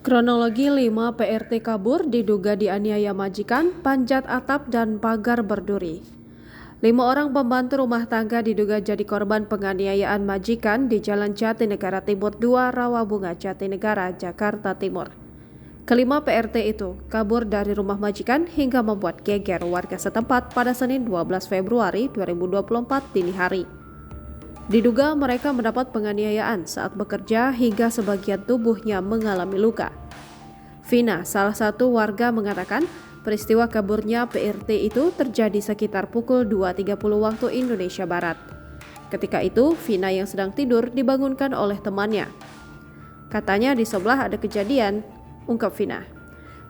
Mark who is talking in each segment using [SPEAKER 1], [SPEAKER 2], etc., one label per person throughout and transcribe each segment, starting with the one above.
[SPEAKER 1] Kronologi 5 PRT kabur diduga dianiaya majikan, panjat atap dan pagar berduri. 5 orang pembantu rumah tangga diduga jadi korban penganiayaan majikan di Jalan Jatinegara Timur 2, Rawabunga, Jatinegara, Jakarta Timur. Kelima PRT itu kabur dari rumah majikan hingga membuat geger warga setempat pada Senin 12 Februari 2024 dini hari. Diduga mereka mendapat penganiayaan saat bekerja hingga sebagian tubuhnya mengalami luka. Vina, salah satu warga, mengatakan peristiwa kaburnya PRT itu terjadi sekitar pukul 2.30 waktu Indonesia Barat. Ketika itu, Vina yang sedang tidur dibangunkan oleh temannya. Katanya di sebelah ada kejadian, ungkap Vina.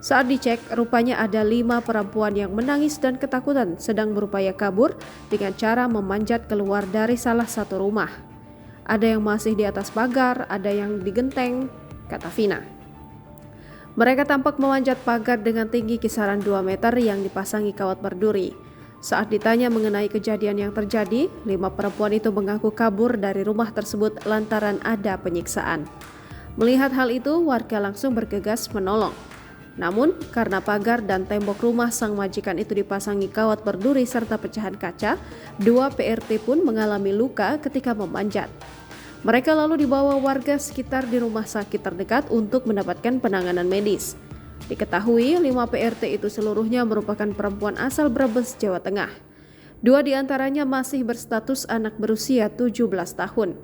[SPEAKER 1] Saat dicek, rupanya ada 5 perempuan yang menangis dan ketakutan sedang berupaya kabur dengan cara memanjat keluar dari salah satu rumah. Ada yang masih di atas pagar, ada yang di genteng, kata Vina. Mereka tampak memanjat pagar dengan tinggi kisaran 2 meter yang dipasangi kawat berduri. Saat ditanya mengenai kejadian yang terjadi, 5 perempuan itu mengaku kabur dari rumah tersebut lantaran ada penyiksaan. Melihat hal itu, warga langsung bergegas menolong. Namun, karena pagar dan tembok rumah sang majikan itu dipasangi kawat berduri serta pecahan kaca, 2 PRT pun mengalami luka ketika memanjat. Mereka lalu dibawa warga sekitar di rumah sakit terdekat untuk mendapatkan penanganan medis. Diketahui 5 PRT itu seluruhnya merupakan perempuan asal Brebes, Jawa Tengah. 2 diantaranya masih berstatus anak berusia 17 tahun.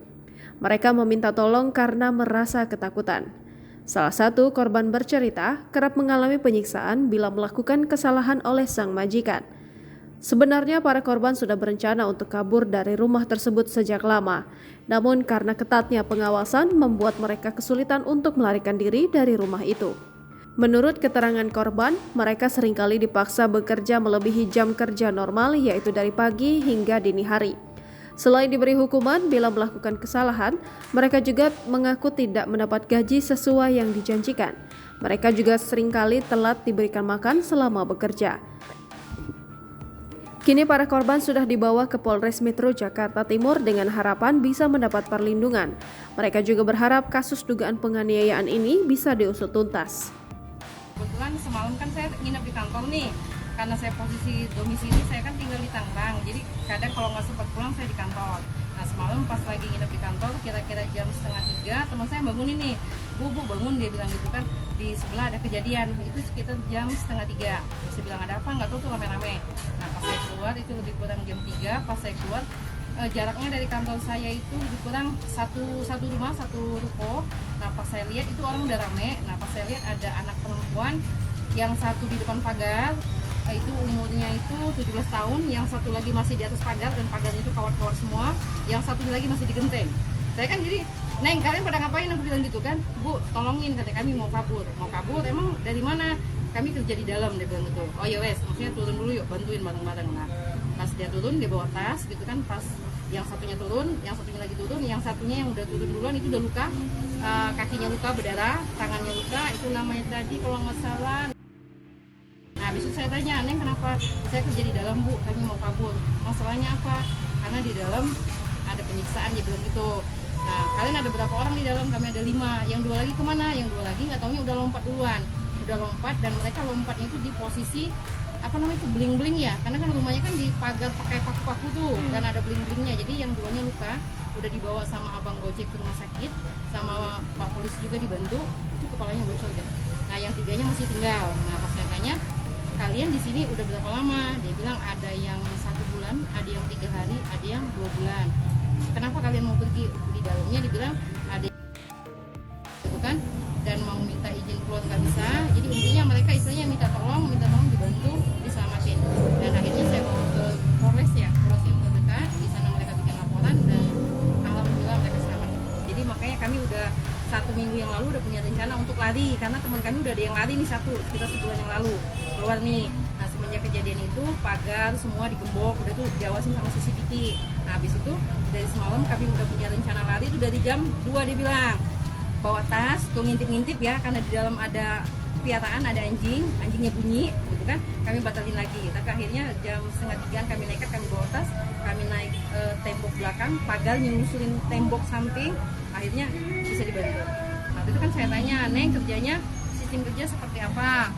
[SPEAKER 1] Mereka meminta tolong karena merasa ketakutan. Salah satu korban bercerita kerap mengalami penyiksaan bila melakukan kesalahan oleh sang majikan. Sebenarnya para korban sudah berencana untuk kabur dari rumah tersebut sejak lama. Namun karena ketatnya pengawasan membuat mereka kesulitan untuk melarikan diri dari rumah itu. Menurut keterangan korban, mereka seringkali dipaksa bekerja melebihi jam kerja normal, yaitu dari pagi hingga dini hari. Selain diberi hukuman bila melakukan kesalahan, mereka juga mengaku tidak mendapat gaji sesuai yang dijanjikan. Mereka juga seringkali telat diberikan makan selama bekerja. Kini para korban sudah dibawa ke Polres Metro Jakarta Timur dengan harapan bisa mendapat perlindungan. Mereka juga berharap kasus dugaan penganiayaan ini bisa diusut tuntas.
[SPEAKER 2] Kebetulan semalam kan saya nginep di kantor nih. Karena saya posisi domisili, saya kan tinggal di Tangerang, jadi kadang kalau nggak sempat pulang saya di kantor. Nah semalam pas lagi nginep di kantor, kira-kira jam 2:30, teman saya bangunin nih, bu bangun, dia bilang gitu kan, di sebelah ada kejadian, itu sekitar jam 2:30. Saya bilang ada apa, nggak tahu tuh rame-rame. Nah pas saya keluar itu lebih kurang jam 3, pas saya keluar jaraknya dari kantor saya itu lebih kurang satu rumah, satu ruko. Nah pas saya lihat itu orang udah rame. Nah pas saya lihat ada anak perempuan yang satu di depan pagar, itu umurnya itu 17 tahun, yang satu lagi masih di atas pagar dan pagarnya itu kawat-kawat semua, yang satu lagi masih di genteng. Saya kan jadi, Neng kalian pada ngapain? Aku bilang gitu kan, Bu tolongin, kata kami mau kabur, emang dari mana? Kami kerja di dalam, dia bilang gitu. Oh ya wes, maksudnya turun dulu yuk, bantuin bareng-bareng. Nah pas dia turun, dia bawa tas gitu kan, pas yang satunya turun, yang satunya lagi turun, yang satunya yang udah turun duluan itu udah luka, kakinya luka berdarah, tangannya luka, itu namanya tadi kalau nggak salah. Nah, besok saya tanya, Neng kenapa saya kerja di dalam, Bu? Kami mau kabur. Masalahnya apa? Karena di dalam ada penyiksaan, dia bilang gitu. Nah, kalian ada berapa orang di dalam? Kami ada 5. Yang 2 lagi kemana? Yang 2 lagi nggak taunya udah lompat duluan. Udah lompat dan mereka lompatnya itu di posisi apa namanya itu bling-bling ya. Karena kan rumahnya kan di pagar pakai paku-paku tuh dan ada bling-blingnya. Jadi yang 2-nya luka, udah dibawa sama abang Gojek ke rumah sakit, sama Pak Polisi juga dibantu. Itu kepalanya bocor deh. Nah, yang 3-nya masih tinggal. Nah, pas saya tanya, kalian di sini udah berapa lama? Dia bilang ada yang 1 bulan, ada yang 3 hari, ada yang 2 bulan. Kenapa kalian mau pergi? Di dalamnya dibilang ada itu kan, dan mau minta izin keluar nggak bisa. Jadi intinya mereka istilahnya minta tolong dibantu diselamatin. Dan akhirnya saya bawa ke Polres ya, Polres yang terdekat. Di sana mereka bikin laporan dan alhamdulillah mereka selamat. Jadi makanya kami udah 1 minggu yang lalu udah punya rencana untuk lari, karena teman kami udah ada yang lari nih sekitar sebulan yang lalu keluar nih. Nah semenjak kejadian itu pagar semua digembok, udah tuh diawasin sama CCTV. Nah habis itu dari semalam kami udah punya rencana lari itu dari jam 2, dia bilang bawa tas tuh ngintip-ngintip ya, karena di dalam ada piaraan, ada anjingnya bunyi gitu kan, kami batalin lagi. Tapi akhirnya jam 2:30 kami nekat, kami bawa tas, kami naik tembok belakang, pagar nyusulin tembok samping, akhirnya bisa dibantu. Nah itu kan saya tanya, Neng kerjanya sistem kerja seperti apa.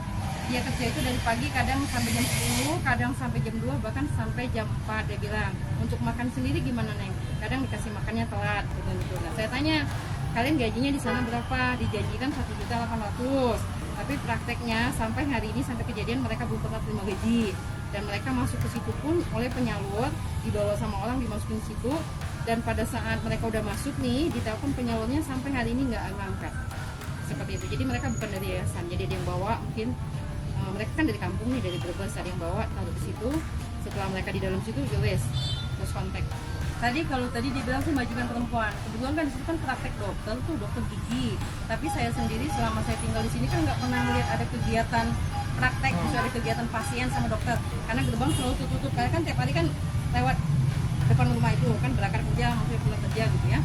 [SPEAKER 2] Dia kerja itu dari pagi kadang sampai jam 10, kadang sampai jam 2, bahkan sampai jam 4 dia bilang. Untuk makan sendiri gimana Neng? Kadang dikasih makannya telat gitu. Nah, saya tanya, kalian gajinya di sana berapa? Dijanjikan 1.800.000. Tapi prakteknya sampai hari ini, sampai kejadian mereka belum pernah terima gaji. Dan mereka masuk ke situ pun oleh penyalur, dibawa sama orang dimasukin situ. Dan pada saat mereka udah masuk nih, ditelepon penyalurnya sampai hari ini nggak ngangkat. Seperti itu. Jadi mereka bukan dari yayasan, jadi ada yang bawa mungkin. Mereka kan dari kampung nih, dari Brebes, ada yang bawa taruh di situ. Setelah mereka di dalam situ, yowes, terus kontak. Kalau tadi dibilang sih majikan perempuan, kebetulan kan di situ kan praktek dokter tuh, dokter gigi. Tapi saya sendiri selama saya tinggal di sini kan nggak pernah melihat ada kegiatan praktek, bisa ada kegiatan pasien sama dokter. Karena gerbang selalu tutup, karena kan tiap hari kan lewat depan rumah itu kan berangkat kerja, maksudnya pulang kerja gitu ya.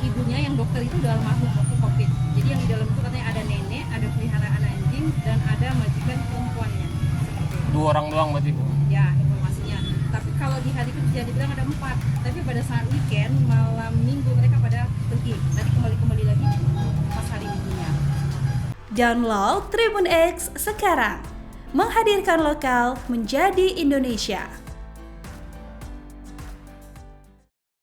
[SPEAKER 2] Ibunya yang dokter itu udah almarhum waktu COVID. Jadi yang di dalam itu katanya ada nenek, ada peliharaan anjing, dan ada majikan perempuannya. Seperti itu.
[SPEAKER 3] 2 orang doang berarti Bu?
[SPEAKER 2] Ya, informasinya. Tapi kalau di hari kerja dibilang ada 4. Tapi pada saat weekend, malam minggu mereka pada pergi. Nanti kembali lagi pas hari minggunya.
[SPEAKER 4] Download Tribun X sekarang. Menghadirkan lokal menjadi Indonesia.